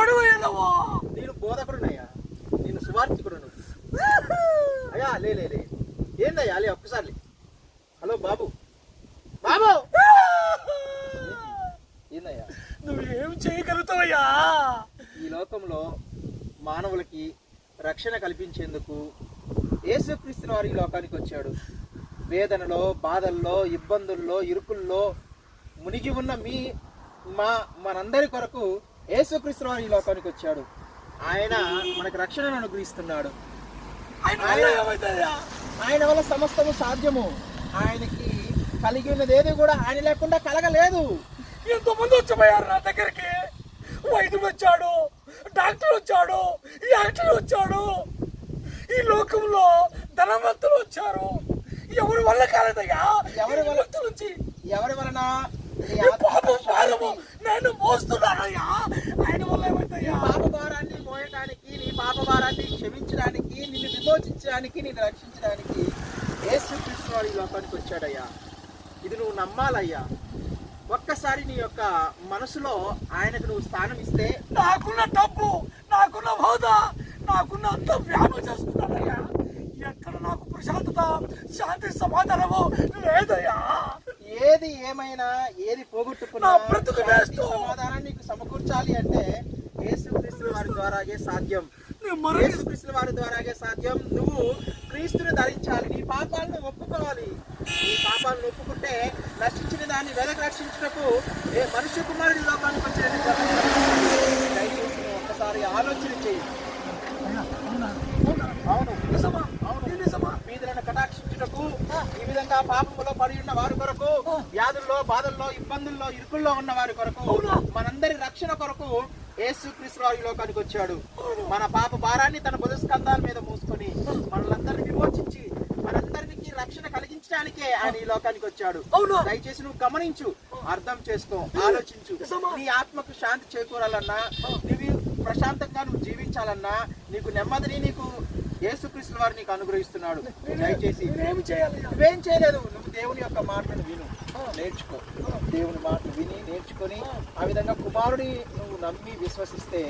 నేను బోధకుడునయ్యా, నేను సువార్థికుడును అయ్యా. లే ఏందయ్యా, లే ఒక్కసారి. హలో బాబు, బాబు ఏందయ్యా? నువ్వేం చేయగలుగుతావయ్యా? ఈ లోకంలో మానవులకి రక్షణ కల్పించేందుకు యేసుక్రీస్తు వారు ఈ లోకానికి వచ్చాడు. వేదనలో, బాధల్లో, ఇబ్బందుల్లో, ఇరుకుల్లో మునిగి ఉన్న మనందరి కొరకు యేసుక్రీస్తు వారు ఈ లోకానికి వచ్చాడు. ఆయన మనకు రక్షణను అనుగ్రహిస్తున్నాడు. ఆయన వల్ల సమస్తము సాధ్యము. ఆయనకి కలిగి ఉన్నది ఏది కూడా ఆయన లేకుండా కలగలేదు. ఎంతోమంది వచ్చిపోయారు నా దగ్గరికి. వైద్యుడు వచ్చాడు, డాక్టర్ వచ్చాడు, యాక్టర్ వచ్చాడు, ఈ లోకంలో ధనవంతులు వచ్చారు. ఎవరి వల్ల కాలేదయ్యా? ఎవరి వలన? నేను మోస్తున్నానయ్యా. ఆయన వల్ల ఏమైందయ్యా? పాప భారాన్ని మోయడానికి, నీ పాప భారాన్ని క్షమించడానికి, నిన్ను విమోచించడానికి, నిన్ను రక్షించడానికి యేసుక్రీస్తు వారు ఈ లోకానికి వచ్చాడయ్యా. ఇది నువ్వు నమ్మాలయ్యా. ఒక్కసారి నీ యొక్క మనసులో ఆయనకు నువ్వు స్థానం ఇస్తే, నాకున్న డబ్బు, నాకున్న హోదా, నాకున్న అంత వ్యాపారం చేసుకున్నానయ్యా. ఎక్కడ నాకు ప్రశాంతత, శాంతి, సమాధానము లేదయ్యా. ఏది ఏమైనా, ఏది పోగొట్టుకున్నా సమాధానాన్ని నీకు సమకూర్చాలి అంటే యేసుక్రీస్తు వారి ద్వారాగే సాధ్యం. యేసుక్రీస్తు వారి ద్వారాగే సాధ్యం. నువ్వు క్రీస్తుని ధరించాలి, నీ పాపాలను ఒప్పుకోవాలి. నీ పాపాలను ఒప్పుకుంటే రక్షించిన దాన్ని వెనక రక్షించుటకు మనుష్య కుమారుడి లోకానికి వచ్చిన దయచేసి ఒక్కసారి ఆలోచన చేయి. బీదలను కటాక్షించుటకు, ఈ విధంగా పాపములో పడి ఉన్న వారి కొరకు, వ్యాధుల్లో, బాధల్లో, ఇబ్బందుల్లో, ఇరుకుల్లో ఉన్న వారి కొరకు, మనందరి రక్షణ కొరకు యేసుక్రీస్తు వారి లోకానికి వచ్చాడు. మన పాప భారాన్ని తన బుధస్కంధాల మీద మూసుకొని మనలందరినీ విమోచించి మనందరికి రక్షణ కలిగించడానికే ఆయన ఈ లోకానికి వచ్చాడు. దయచేసి నువ్వు గమనించు, అర్థం చేసుకో, ఆలోచించు. నీ ఆత్మకు శాంతి చేకూరాలన్నా, నువ్వు ప్రశాంతంగా నువ్వు జీవించాలన్నా, నీకు నెమ్మదిని నీకు యేసుక్రీస్తు వారు నీకు అనుగ్రహిస్తున్నాడు. దయచేసి నువ్వేం చేయలేదు. నువ్వు దేవుని యొక్క మాటను విను, నేర్చుకో. దేవుని మాటలు విని నేర్చుకొని ఆ విధంగా కుమారుడి నువ్వు నమ్మి విశ్వసిస్తే